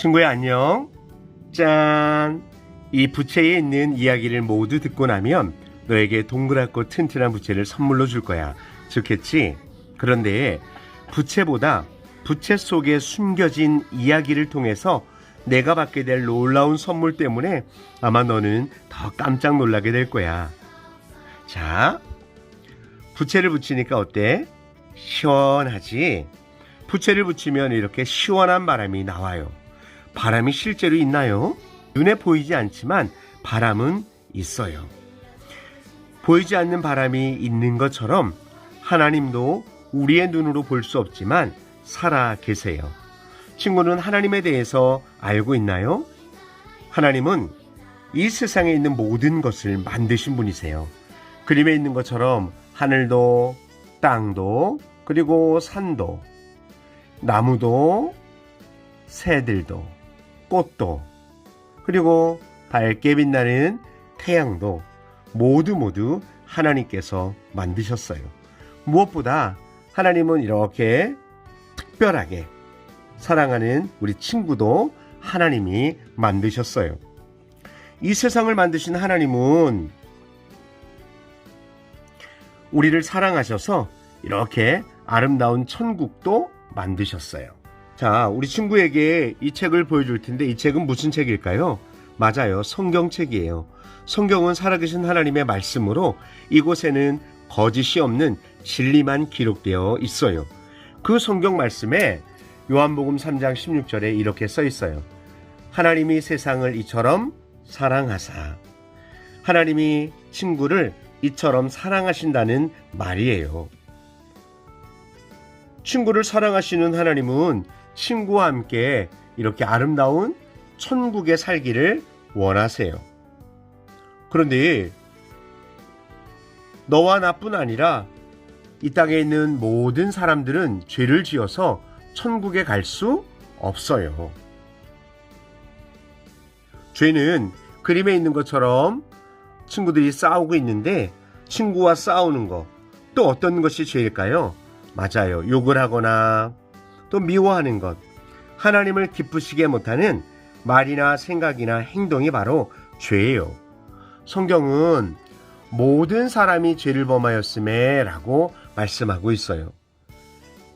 친구야, 안녕. 짠! 이 부채에 있는 이야기를 모두 듣고 나면 너에게 동그랗고 튼튼한 부채를 선물로 줄 거야. 좋겠지? 그런데 부채보다 부채 속에 숨겨진 이야기를 통해서 내가 받게 될 놀라운 선물 때문에 아마 너는 더 깜짝 놀라게 될 거야. 자, 부채를 붙이니까 어때? 시원하지? 부채를 붙이면 이렇게 시원한 바람이 나와요. 바람이 실제로 있나요? 눈에 보이지 않지만 바람은 있어요. 보이지 않는 바람이 있는 것처럼 하나님도 우리의 눈으로 볼 수 없지만 살아 계세요. 친구는 하나님에 대해서 알고 있나요? 하나님은 이 세상에 있는 모든 것을 만드신 분이세요. 그림에 있는 것처럼 하늘도, 땅도, 그리고 산도, 나무도, 새들도, 꽃도, 그리고 밝게 빛나는 태양도 모두 하나님께서 만드셨어요. 무엇보다 하나님은 이렇게 특별하게 사랑하는 우리 친구도 하나님이 만드셨어요. 이 세상을 만드신 하나님은 우리를 사랑하셔서 이렇게 아름다운 천국도 만드셨어요. 자, 우리 친구에게 이 책을 보여줄 텐데 이 책은 무슨 책일까요? 맞아요. 성경책이에요. 성경은 살아계신 하나님의 말씀으로 이곳에는 거짓이 없는 진리만 기록되어 있어요. 그 성경 말씀에 요한복음 3장 16절에 이렇게 써 있어요. 하나님이 세상을 이처럼 사랑하사. 하나님이 친구를 이처럼 사랑하신다는 말이에요. 친구를 사랑하시는 하나님은 친구와 함께 이렇게 아름다운 천국에 살기를 원하세요. 그런데 너와 나뿐 아니라 이 땅에 있는 모든 사람들은 죄를 지어서 천국에 갈 수 없어요. 죄는 그림에 있는 것처럼 친구들이 싸우고 있는데 친구와 싸우는 것, 또 어떤 것이 죄일까요? 맞아요. 욕을 하거나 또 미워하는 것, 하나님을 기쁘시게 못하는 말이나 생각이나 행동이 바로 죄예요. 성경은 모든 사람이 죄를 범하였음에 라고 말씀하고 있어요.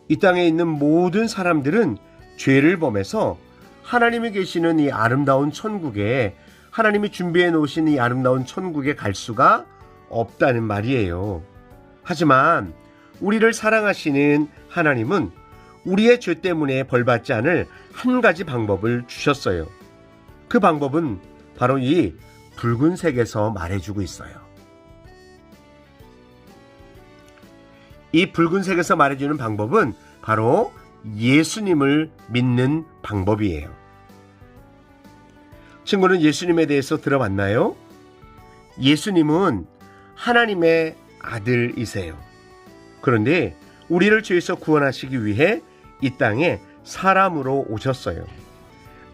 이 땅에 있는 모든 사람들은 죄를 범해서 하나님이 계시는 이 아름다운 천국에, 하나님이 준비해 놓으신 이 아름다운 천국에 갈 수가 없다는 말이에요. 하지만 우리를 사랑하시는 하나님은 우리의 죄 때문에 벌받지 않을 한 가지 방법을 주셨어요. 그 방법은 바로 이 붉은색에서 말해주고 있어요. 이 붉은색에서 말해주는 방법은 바로 예수님을 믿는 방법이에요. 친구는 예수님에 대해서 들어봤나요? 예수님은 하나님의 아들이세요. 그런데 우리를 죄에서 구원하시기 위해 이 땅에 사람으로 오셨어요.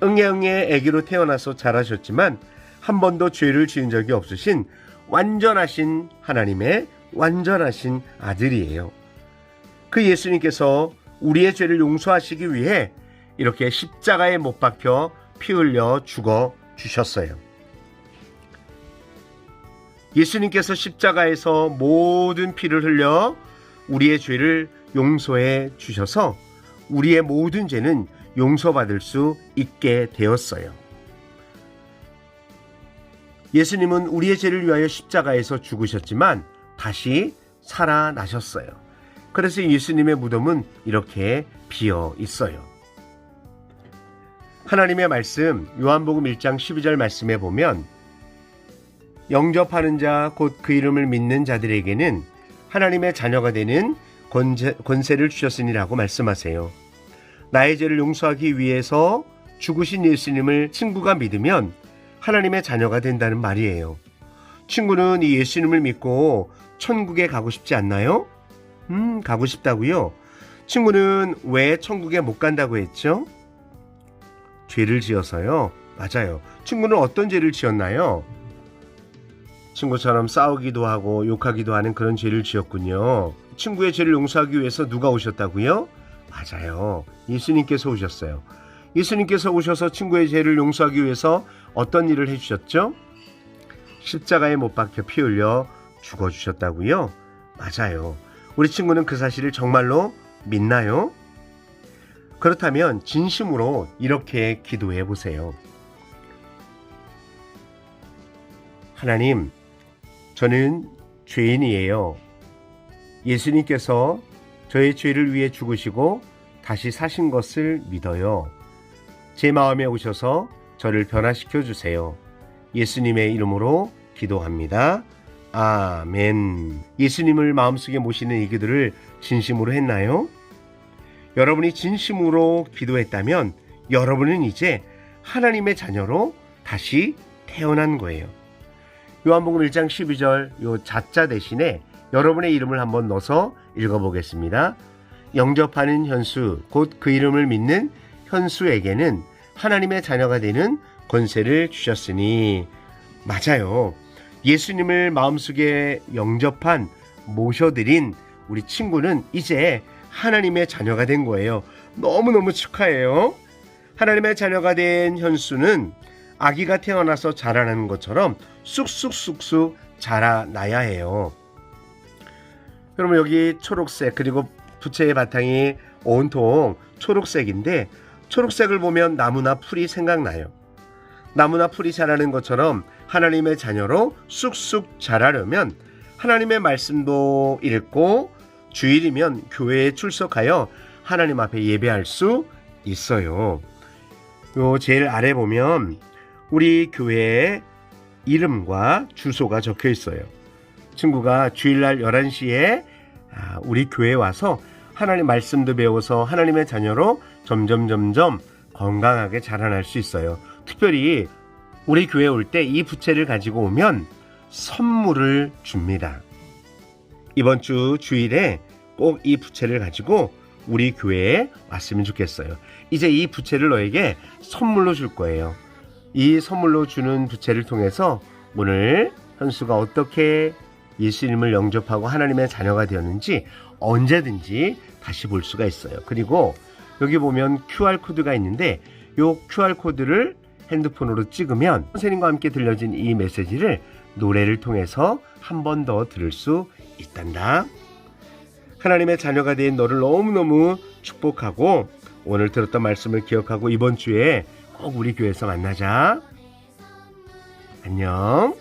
응애응애 아기로 태어나서 자라셨지만 한 번도 죄를 지은 적이 없으신 완전하신 하나님의 완전하신 아들이에요. 그 예수님께서 우리의 죄를 용서하시기 위해 이렇게 십자가에 못 박혀 피 흘려 죽어 주셨어요. 예수님께서 십자가에서 모든 피를 흘려 우리의 죄를 용서해 주셔서 우리의 모든 죄는 용서받을 수 있게 되었어요. 예수님은 우리의 죄를 위하여 십자가에서 죽으셨지만 다시 살아나셨어요. 그래서 예수님의 무덤은 이렇게 비어 있어요. 하나님의 말씀 요한복음 1장 12절 말씀에 보면 영접하는 자 곧 그 이름을 믿는 자들에게는 하나님의 자녀가 되는 권세를 주셨으니라고 말씀하세요. 나의 죄를 용서하기 위해서 죽으신 예수님을 친구가 믿으면 하나님의 자녀가 된다는 말이에요. 친구는 이 예수님을 믿고 천국에 가고 싶지 않나요? 가고 싶다고요? 친구는 왜 천국에 못 간다고 했죠? 죄를 지어서요? 맞아요. 친구는 어떤 죄를 지었나요? 친구처럼 싸우기도 하고 욕하기도 하는 그런 죄를 지었군요. 친구의 죄를 용서하기 위해서 누가 오셨다고요? 맞아요. 예수님께서 오셨어요. 예수님께서 오셔서 친구의 죄를 용서하기 위해서 어떤 일을 해주셨죠? 십자가에 못 박혀 피 흘려 죽어주셨다고요? 맞아요. 우리 친구는 그 사실을 정말로 믿나요? 그렇다면 진심으로 이렇게 기도해 보세요. 하나님, 저는 죄인이에요. 예수님께서 저의 죄를 위해 죽으시고 다시 사신 것을 믿어요. 제 마음에 오셔서 저를 변화시켜 주세요. 예수님의 이름으로 기도합니다. 아멘. 예수님을 마음속에 모시는 이 기도를 진심으로 했나요? 여러분이 진심으로 기도했다면 여러분은 이제 하나님의 자녀로 다시 태어난 거예요. 요한복음 1장 12절 요 자자 대신에 여러분의 이름을 한번 넣어서 읽어보겠습니다. 영접하는 현수, 곧 그 이름을 믿는 현수에게는 하나님의 자녀가 되는 권세를 주셨으니. 맞아요. 예수님을 마음속에 영접한, 모셔드린 우리 친구는 이제 하나님의 자녀가 된 거예요. 너무너무 축하해요. 하나님의 자녀가 된 현수는 아기가 태어나서 자라나는 것처럼 쑥쑥쑥쑥 자라나야 해요. 그러면 여기 초록색, 그리고 부채의 바탕이 온통 초록색인데 초록색을 보면 나무나 풀이 생각나요. 나무나 풀이 자라는 것처럼 하나님의 자녀로 쑥쑥 자라려면 하나님의 말씀도 읽고 주일이면 교회에 출석하여 하나님 앞에 예배할 수 있어요. 요 제일 아래 보면 우리 교회의 이름과 주소가 적혀 있어요. 친구가 주일날 11시에 우리 교회에 와서 하나님 말씀도 배워서 하나님의 자녀로 점점 건강하게 자라날 수 있어요. 특별히 우리 교회에 올 때 이 부채를 가지고 오면 선물을 줍니다. 이번 주 주일에 꼭 이 부채를 가지고 우리 교회에 왔으면 좋겠어요. 이제 이 부채를 너에게 선물로 줄 거예요. 이 선물로 주는 부채를 통해서 오늘 현수가 어떻게 예수님을 영접하고 하나님의 자녀가 되었는지 언제든지 다시 볼 수가 있어요. 그리고 여기 보면 QR코드가 있는데 이 QR코드를 핸드폰으로 찍으면 선생님과 함께 들려진 이 메시지를 노래를 통해서 한 번 더 들을 수 있단다. 하나님의 자녀가 된 너를 너무너무 축복하고 오늘 들었던 말씀을 기억하고 이번 주에 꼭 우리 교회에서 만나자. 안녕.